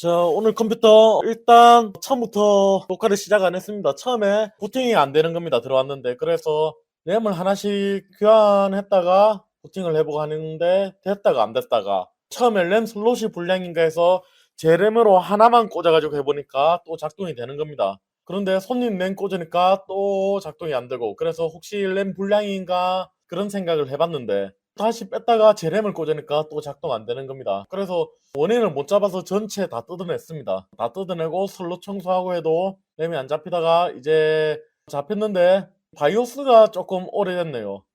오늘 컴퓨터 일단 처음부터 녹화를 시작 안 했습니다. 처음에 부팅이 안 되는 겁니다. 들어왔는데 그래서 램을 하나씩 교환했다가 부팅을 해보고 하는데 됐다가 안 됐다가 처음에 램 슬롯이 불량인가 해서 제 램으로 하나만 꽂아가지고 해보니까 또 작동이 되는 겁니다. 그런데 손님 램 꽂으니까 또 작동이 안 되고 그래서 혹시 램 불량인가 그런 생각을 해봤는데 다시 뺐다가 제 램을 꽂으니까 또 작동 안 되는 겁니다. 그래서 원인을 못 잡아서 전체 다 뜯어냈습니다. 다 뜯어내고 슬롯 청소하고 해도 램이 안 잡히다가 이제 잡혔는데 바이오스가 조금 오래됐네요.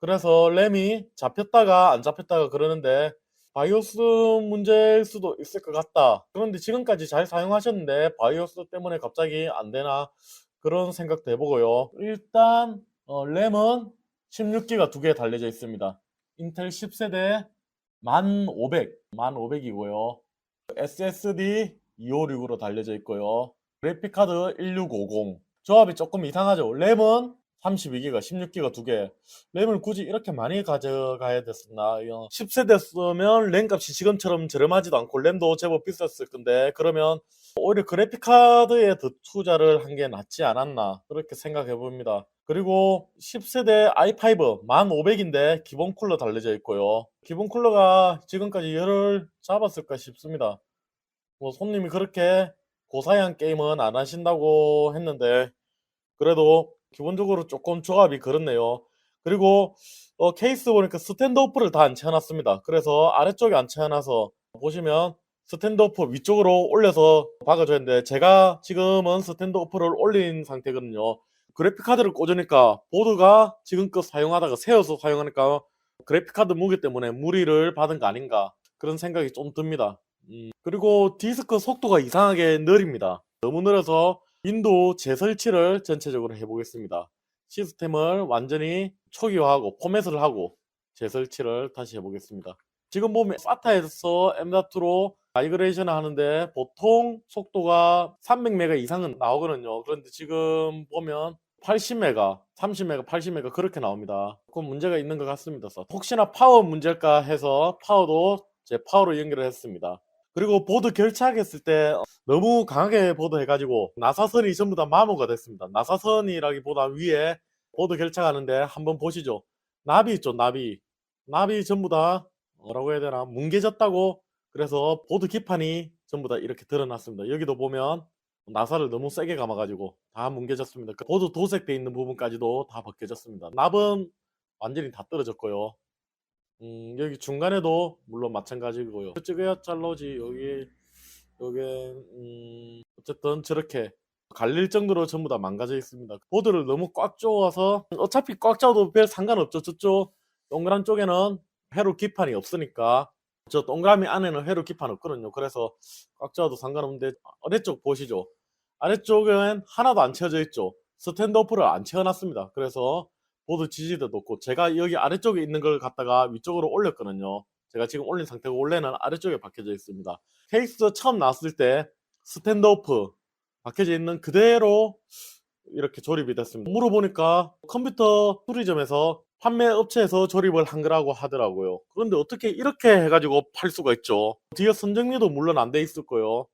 그래서 램이 잡혔다가 안 잡혔다가 그러는데 바이오스 문제일 수도 있을 것 같다. 그런데 지금까지 잘 사용하셨는데 바이오스 때문에 갑자기 안 되나 그런 생각도 해보고요. 일단 램은 16기가 두 개 달려져 있습니다. 인텔 10세대 1500이고요. SSD 256으로 달려져 있고요. 그래픽카드 1650. 조합이 조금 이상하죠. 램은 32기가, 16기가 두 개. 램을 굳이 이렇게 많이 가져가야 됐었나? 10세대 쓰면 램 값이 지금처럼 저렴하지도 않고 램도 제법 비쌌을 건데 그러면 오히려 그래픽카드에 더 투자를 한 게 낫지 않았나 그렇게 생각해 봅니다. 그리고 10세대 i5 1500인데 기본 쿨러 달려져 있고요. 기본 쿨러가 지금까지 열을 잡았을까 싶습니다. 뭐 손님이 그렇게 고사양 게임은 안 하신다고 했는데 그래도 기본적으로 조금 조합이 그렇네요. 그리고 케이스 보니까 스탠드오프를 다 안 채워놨습니다. 그래서 아래쪽에 안 채워놔서 보시면 스탠드오프 위쪽으로 올려서 박아줘야 하는데 제가 지금은 스탠드오프를 올린 상태거든요. 그래픽카드를 꽂으니까 보드가 지금껏 사용하다가 세워서 사용하니까 그래픽카드 무게 때문에 무리를 받은 거 아닌가 그런 생각이 좀 듭니다. 그리고 디스크 속도가 이상하게 느립니다. 너무 느려서 윈도우 재설치를 전체적으로 해보겠습니다. 시스템을 완전히 초기화하고 포맷을 하고 재설치를 다시 해보겠습니다. 지금 보면 SATA에서 M.2로 마이그레이션을 하는데 보통 속도가 300메가 이상은 나오거든요. 그런데 지금 보면 80메가, 30메가, 80메가 그렇게 나옵니다. 조금 문제가 있는 것 같습니다. 혹시나 파워 문제일까 해서 파워도 제 파워로 연결을 했습니다. 그리고 보드 결착했을 때 너무 강하게 보드 해가지고 나사선이 전부 다 마모가 됐습니다. 나사선이라기보다 위에 보드 결착하는데 한번 보시죠. 나비 있죠, 나비. 나비 전부 다 뭐라고 해야 되나 뭉개졌다고 그래서 보드 기판이 전부 다 이렇게 드러났습니다. 여기도 보면 나사를 너무 세게 감아가지고 다 뭉개졌습니다. 그 보드 도색돼 있는 부분까지도 다 벗겨졌습니다. 납은 완전히 다 떨어졌고요. 여기 중간에도 물론 마찬가지고요. 찍어야 잘라오지 여기 어쨌든 저렇게 갈릴 정도로 전부 다 망가져 있습니다. 보드를 너무 꽉 조아서 어차피 꽉 짜도 별 상관없죠. 저쪽 동그란 쪽에는 회로 기판이 없으니까 저 동그라미 안에는 회로 기판 없거든요. 그래서 꽉 짜도 상관없는데 아래쪽 보시죠. 아래쪽은 하나도 안 채워져 있죠. 스탠드 오프를 안 채워놨습니다. 그래서 보드 지지도 높고 제가 여기 아래쪽에 있는 걸 갖다가 위쪽으로 올렸거든요. 제가 지금 올린 상태고 원래는 아래쪽에 박혀져 있습니다. 케이스 처음 나왔을 때 스탠드 오프 박혀져 있는 그대로 이렇게 조립이 됐습니다. 물어보니까 컴퓨터 수리점에서 판매 업체에서 조립을 한 거라고 하더라고요. 그런데 어떻게 이렇게 해가지고 팔 수가 있죠? 뒤에 선정리도 물론 안 돼 있을 거예요.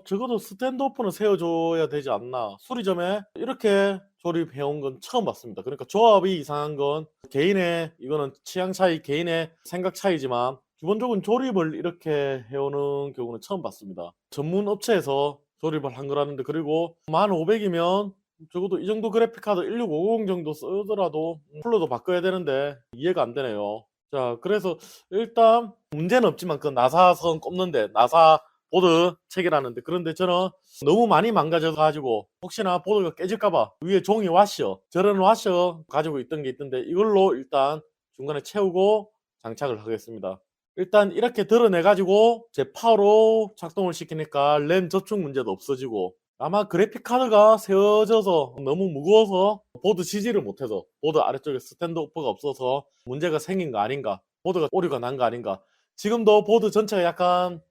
적어도 스탠드오프는 세워줘야 되지 않나. 수리점에 이렇게 조립해온 건 처음 봤습니다. 그러니까 조합이 이상한 건 개인의, 이거는 취향 차이, 개인의 생각 차이지만 기본적으로 조립을 이렇게 해오는 경우는 처음 봤습니다. 전문 업체에서 조립을 한 거라는데 그리고 1500이면 적어도 이 정도 그래픽카드 1650 정도 쓰더라도 쿨러도 바꿔야 되는데 이해가 안 되네요. 자, 그래서 일단 문제는 없지만 그 나사선 꼽는데 나사 보드 체결하는데 그런데 저는 너무 많이 망가져 가지고 혹시나 보드가 깨질까봐 위에 종이 와셔 저런 와셔 가지고 있던 게 있던데 이걸로 일단 중간에 채우고 장착을 하겠습니다. 일단 이렇게 드러내 가지고 제 파워로 작동을 시키니까 램 저축 문제도 없어지고 아마 그래픽카드가 세워져서 너무 무거워서 보드 지지를 못해서 보드 아래쪽에 스탠드 오프가 없어서 문제가 생긴 거 아닌가, 보드가 오류가 난 거 아닌가. 지금도 보드 전체가 약간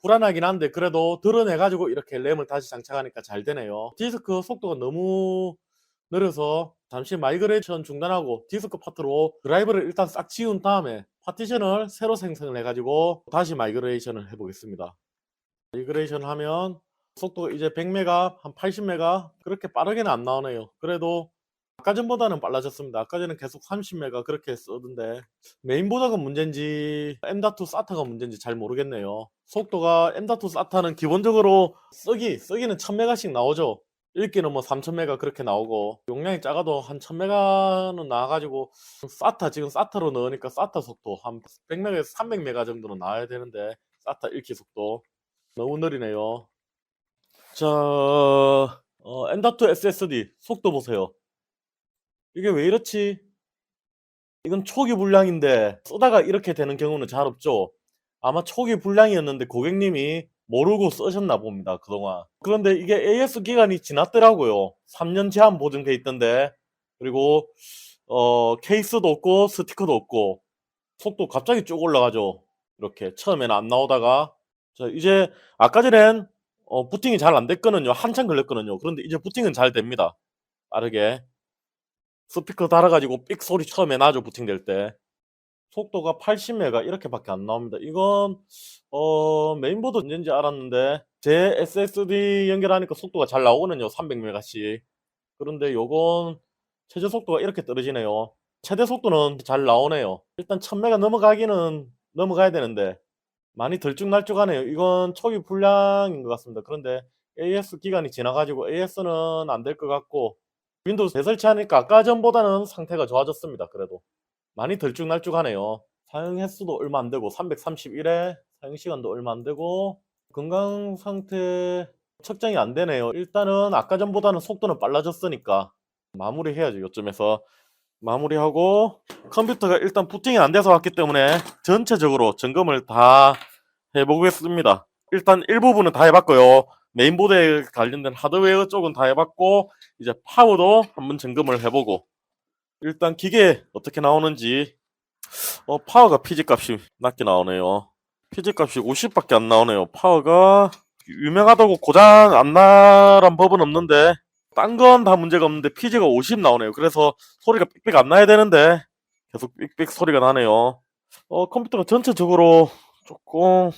불안하긴 한데 그래도 드러내가지고 이렇게 램을 다시 장착하니까 잘 되네요. 디스크 속도가 너무 느려서 잠시 마이그레이션 중단하고 디스크 파트로 드라이브를 일단 싹 지운 다음에 파티션을 새로 생성을 해가지고 다시 마이그레이션을 해보겠습니다. 미그레이션 하면 속도가 이제 100메가, 한 80메가 그렇게 빠르게는 안 나오네요. 그래도 아까 전보다는 빨라졌습니다. 아까 전에는 계속 30메가 그렇게 쓰던데 메인보드가 문제인지 M.2 SATA가 문제인지 잘 모르겠네요. 속도가 M.2 SATA는 기본적으로 쓰기는 1000메가씩 나오죠. 읽기는 뭐 3000메가 그렇게 나오고 용량이 작아도 한 1000메가는 나와가지고 SATA 지금 SATA로 넣으니까 SATA 속도 한 100메가에서 300메가 정도는 나와야 되는데 SATA 읽기 속도 너무 느리네요. 자, M.2 SSD 속도 보세요. 이게 왜 이렇지? 이건 초기 불량인데 쓰다가 이렇게 되는 경우는 잘 없죠. 아마 초기 불량이었는데 고객님이 모르고 쓰셨나 봅니다. 그동안. 그런데 이게 AS 기간이 지났더라고요. 3년 제한 보증돼 있던데. 그리고 케이스도 없고 스티커도 없고 속도 갑자기 쭉 올라가죠. 이렇게 처음에는 안 나오다가 자 이제 아까 전엔 부팅이 잘 안 됐거든요. 한참 걸렸거든요. 그런데 이제 부팅은 잘 됩니다. 빠르게. 스피커 달아가지고 삑 소리 처음에 나죠. 부팅될 때. 속도가 80메가 이렇게밖에 안 나옵니다. 이건 메인보드 문제인지 알았는데 제 SSD 연결하니까 속도가 잘 나오거든요. 300메가씩. 그런데 요건 최저 속도가 이렇게 떨어지네요. 최대 속도는 잘 나오네요. 일단 1000메가 넘어가기는 넘어가야 되는데 많이 들쭉날쭉하네요. 이건 초기 불량인 것 같습니다. 그런데 AS 기간이 지나가지고 AS는 안 될 것 같고 윈도우 재설치하니까 아까 전보다는 상태가 좋아졌습니다. 그래도 많이 들쭉날쭉하네요. 사용 횟수도 얼마 안 되고 331회 사용 시간도 얼마 안 되고 건강 상태 측정이 안 되네요. 일단은 아까 전보다는 속도는 빨라졌으니까 마무리해야죠. 요점에서 마무리하고 컴퓨터가 일단 부팅이 안 돼서 왔기 때문에 전체적으로 점검을 다 해보겠습니다. 일단 일부분은 다 해봤고요. 메인보드에 관련된 하드웨어 쪽은 다 해봤고 이제 파워도 한번 점검을 해보고 일단 기계 어떻게 나오는지 파워가 피지 값이 낮게 나오네요. 피지 값이 50밖에 안 나오네요. 파워가 유명하다고 고장 안 나란 법은 없는데 딴 건 다 문제가 없는데 피지가 50 나오네요. 그래서 소리가 삑삑 안 나야 되는데 계속 삑삑 소리가 나네요. 컴퓨터가 전체적으로 조금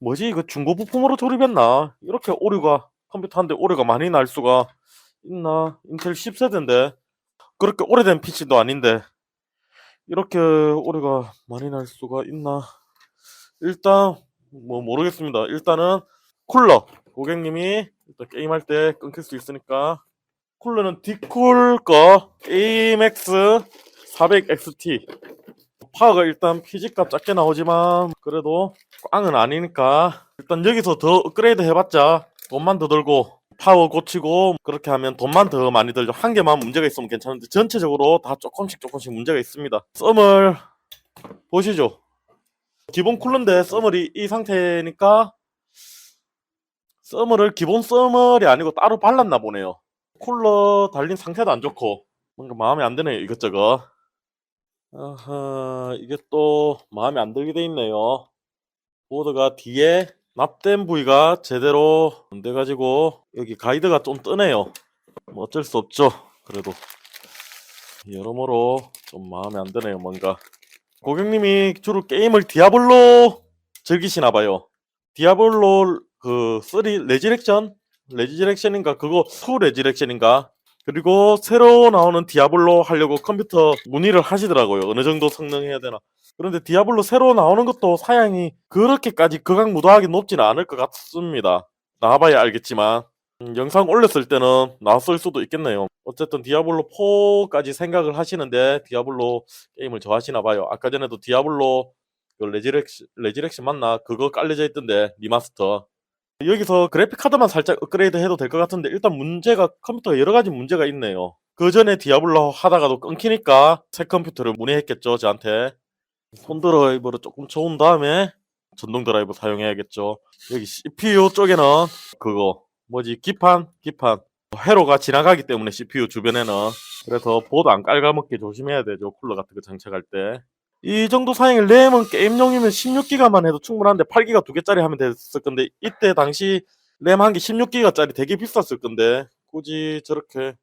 뭐지 이거 중고 부품으로 조립했나? 이렇게 오류가 컴퓨터 한 대 오류가 많이 날 수가 있나? 인텔 10세대인데 그렇게 오래된 PC도 아닌데 이렇게 오류가 많이 날 수가 있나? 일단 뭐 모르겠습니다. 일단은 쿨러 고객님이 일단 게임할 때 끊길 수 있으니까 쿨러는 디쿨 거 AMX 400XT 파워가 일단 피지값 작게 나오지만 그래도 꽝은 아니니까 일단 여기서 더 업그레이드 해봤자 돈만 더 들고 파워 고치고 그렇게 하면 돈만 더 많이 들죠. 한 개만 문제가 있으면 괜찮은데 전체적으로 다 조금씩 문제가 있습니다. 썸을 보시죠. 기본 쿨러인데 썸을이 이 상태니까 썸을 기본 썸을이 아니고 따로 발랐나 보네요. 쿨러 달린 상태도 안 좋고 뭔가 마음에 안 드네요. 이것저것 이게 또 마음에 안 들게 돼 있네요. 보드가 뒤에 납땜 부위가 제대로 안 돼가지고 여기 가이드가 좀 뜨네요. 뭐 어쩔 수 없죠. 그래도 여러모로 좀 마음에 안 드네요. 뭔가 고객님이 주로 게임을 디아블로 즐기시나봐요. 디아블로 그 3 레지렉션인가 그거 2 레지렉션인가 그리고 새로 나오는 디아블로 하려고 컴퓨터 문의를 하시더라고요. 어느 정도 성능 해야 되나. 그런데 디아블로 새로 나오는 것도 사양이 그렇게까지 극악무도하게 높지는 않을 것 같습니다. 나와봐야 알겠지만 영상 올렸을 때는 나왔을 수도 있겠네요. 어쨌든 디아블로 4까지 생각을 하시는데 디아블로 게임을 좋아하시나봐요. 아까 전에도 디아블로 그 레지렉션 맞나? 그거 깔려져 있던데 리마스터. 여기서 그래픽 카드만 살짝 업그레이드 해도 될 것 같은데 일단 문제가 컴퓨터가 여러 가지 문제가 있네요. 그 전에 디아블로 하다가도 끊기니까 새 컴퓨터를 문의했겠죠 저한테. 손 드라이브를 조금 쳐온 다음에 전동 드라이브 사용해야겠죠. 여기 CPU 쪽에는 그거 뭐지 기판 회로가 지나가기 때문에 CPU 주변에는 그래서 보드 안 깔아먹게 조심해야 되죠. 쿨러 같은 거 장착할 때. 이 정도 사양의 램은 게임용이면 16기가만 해도 충분한데 8기가 2개짜리 하면 됐을 건데 이때 당시 램 한 개 16기가짜리 되게 비쌌을 건데 굳이 저렇게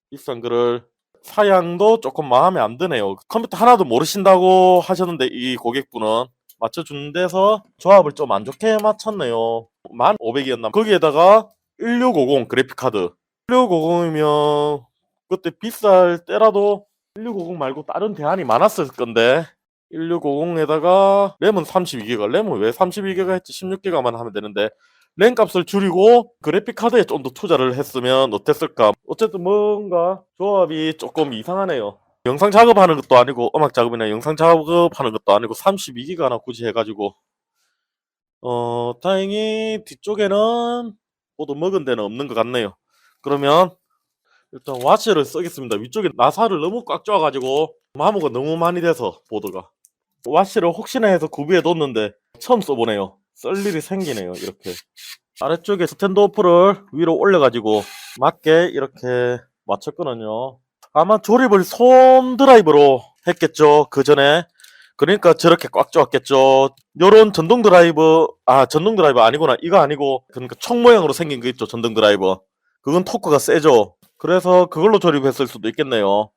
비싼 거를 사양도 조금 마음에 안 드네요. 컴퓨터 하나도 모르신다고 하셨는데 이 고객분은 맞춰주는 데서 조합을 좀 안 좋게 맞췄네요. 1500이었나? 거기에다가 1650 그래픽카드. 1650이면 그때 비쌀 때라도 1650 말고 다른 대안이 많았을 건데 1650에다가 램은 32기가. 램은 왜 32기가 했지? 16기가만 하면 되는데 램 값을 줄이고 그래픽 카드에 좀 더 투자를 했으면 어땠을까? 어쨌든 뭔가 조합이 조금 이상하네요. 영상 작업하는 것도 아니고 음악 작업이나 영상 작업하는 것도 아니고 32기가나 굳이 해가지고 다행히 뒤쪽에는 보드 먹은 데는 없는 것 같네요. 그러면 일단 와시를 쓰겠습니다. 위쪽에 나사를 너무 꽉 조아가지고 마모가 너무 많이 돼서 보드가 와시를 혹시나 해서 구비해 뒀는데 처음 써보네요. 쓸 일이 생기네요. 이렇게 아래쪽에 스탠드오프를 위로 올려가지고 맞게 이렇게 맞췄거든요. 아마 조립을 손 드라이브로 했겠죠. 그 전에. 그러니까 저렇게 꽉 조았겠죠. 요런 전동 드라이브, 전동 드라이브 아니구나. 이거 아니고, 그러니까 총 모양으로 생긴 거 있죠. 전동 드라이버. 그건 토크가 세죠. 그래서 그걸로 조립했을 수도 있겠네요.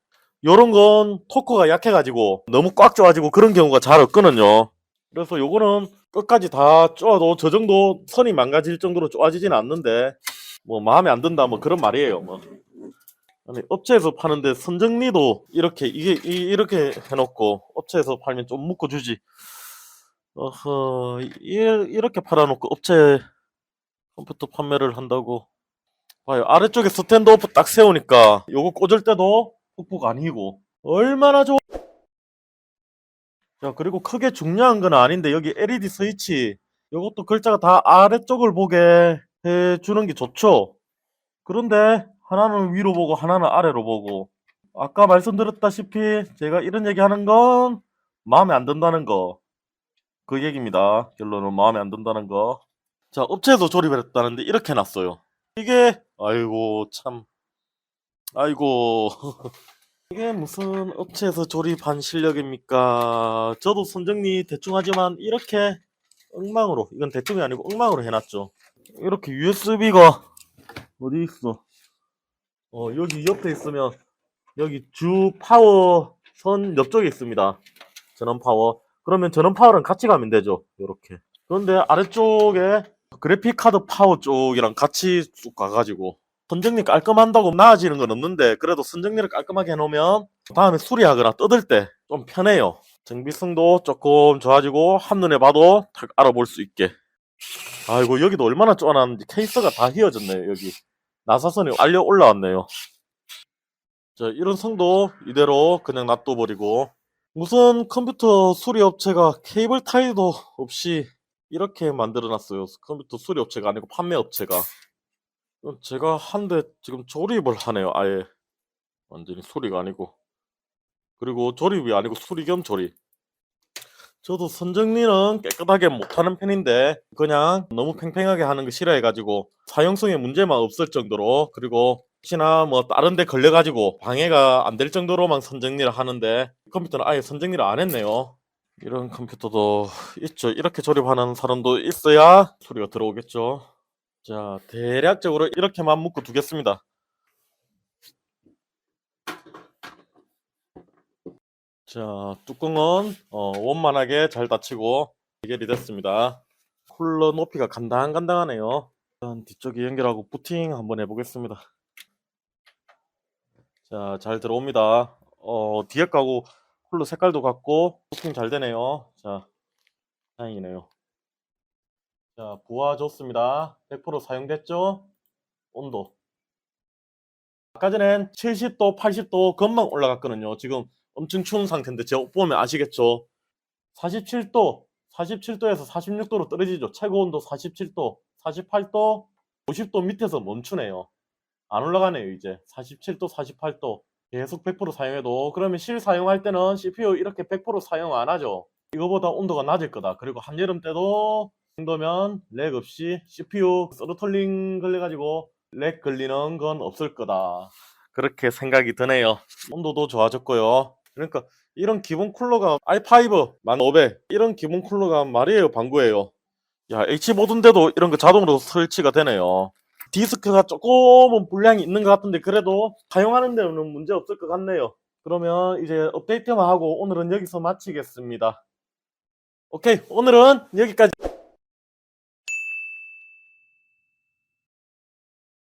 요런 건 토크가 약해가지고 너무 꽉 조아지고 그런 경우가 잘 없거든요. 그래서 요거는 끝까지 다 쪼아도 저 정도 선이 망가질 정도로 쪼아지진 않는데 뭐 마음에 안 든다 뭐 그런 말이에요. 뭐 아니 업체에서 파는데 선정리도 이렇게 이렇게 해놓고 업체에서 팔면 좀 묶어주지. 어허 이렇게 팔아놓고 업체 컴퓨터 판매를 한다고. 봐요 아래쪽에 스탠드 오프 딱 세우니까 요거 꽂을 때도 푹푹 아니고 얼마나 좋아. 자 그리고 크게 중요한 건 아닌데 여기 LED 스위치 요것도 글자가 다 아래쪽을 보게 해주는 게 좋죠. 그런데 하나는 위로 보고 하나는 아래로 보고 아까 말씀드렸다시피 제가 이런 얘기 하는 건 마음에 안 든다는 거 그 얘기입니다. 결론은 마음에 안 든다는 거. 자 업체에서 조립을 했다는데 이렇게 해놨어요. 이게 아이고 참 아이고 이게 무슨 업체에서 조립한 실력입니까? 저도 손정리 대충 하지만 이렇게 엉망으로 이건 대충이 아니고 엉망으로 해놨죠. 이렇게 USB가 어디 있어? 여기 옆에 있으면 여기 주 파워 선 옆쪽에 있습니다. 전원 파워. 그러면 전원 파워랑 같이 가면 되죠. 이렇게. 그런데 아래쪽에 그래픽 카드 파워 쪽이랑 같이 쑥 가가지고 선정리 깔끔한다고 나아지는 건 없는데 그래도 선정리를 깔끔하게 해놓으면 다음에 수리하거나 뜯을 때 좀 편해요. 정비성도 조금 좋아지고 한눈에 봐도 딱 알아볼 수 있게. 아이고 여기도 얼마나 쪼아놨는지 케이스가 다 휘어졌네요. 여기 나사선이 알려 올라왔네요. 자 이런 성도 이대로 그냥 놔둬버리고 무슨 컴퓨터 수리 업체가 케이블 타이도 없이 이렇게 만들어놨어요. 컴퓨터 수리 업체가 아니고 판매 업체가. 제가 한 대 지금 조립을 하네요. 아예 완전히 수리가 아니고 그리고 조립이 아니고 수리 겸 조립. 저도 선정리는 깨끗하게 못하는 편인데 그냥 너무 팽팽하게 하는 거 싫어해가지고 사용성에 문제만 없을 정도로 그리고 혹시나 뭐 다른 데 걸려가지고 방해가 안 될 정도로만 선정리를 하는데 컴퓨터는 아예 선정리를 안 했네요. 이런 컴퓨터도 있죠. 이렇게 조립하는 사람도 있어야 소리가 들어오겠죠. 자 대략적으로 이렇게만 묶어 두겠습니다. 자 뚜껑은 원만하게 잘 닫히고 해결이 됐습니다. 쿨러 높이가 간당간당하네요. 일단 뒤쪽에 연결하고 부팅 한번 해보겠습니다. 자 잘 들어옵니다. 뒤에 가고 쿨러 색깔도 같고 부팅 잘 되네요. 자 다행이네요. 자 부하 좋습니다. 100% 사용됐죠? 온도 아까 전엔 70도 80도 금방 올라갔거든요. 지금 엄청 추운 상태인데 제가 보면 아시겠죠? 47도 47도에서 46도로 떨어지죠. 최고 온도 47도 48도 50도 밑에서 멈추네요. 안 올라가네요. 이제 47도 48도 계속 100% 사용해도 그러면 실 사용할 때는 CPU 이렇게 100% 사용 안 하죠. 이거보다 온도가 낮을 거다. 그리고 한여름 때도 이 정도면 렉 없이 CPU 스로틀링 걸려가지고 렉 걸리는 건 없을 거다. 그렇게 생각이 드네요. 온도도 좋아졌고요. 그러니까 이런 기본 쿨러가 i5 1500 이런 기본 쿨러가 말이에요 방구예요. 야 H보드인데도 이런 거 자동으로 설치가 되네요. 디스크가 조금은 불량이 있는 것 같은데 그래도 사용하는 데는 문제 없을 것 같네요. 그러면 이제 업데이트만 하고 오늘은 여기서 마치겠습니다. 오케이, 오늘은 여기까지.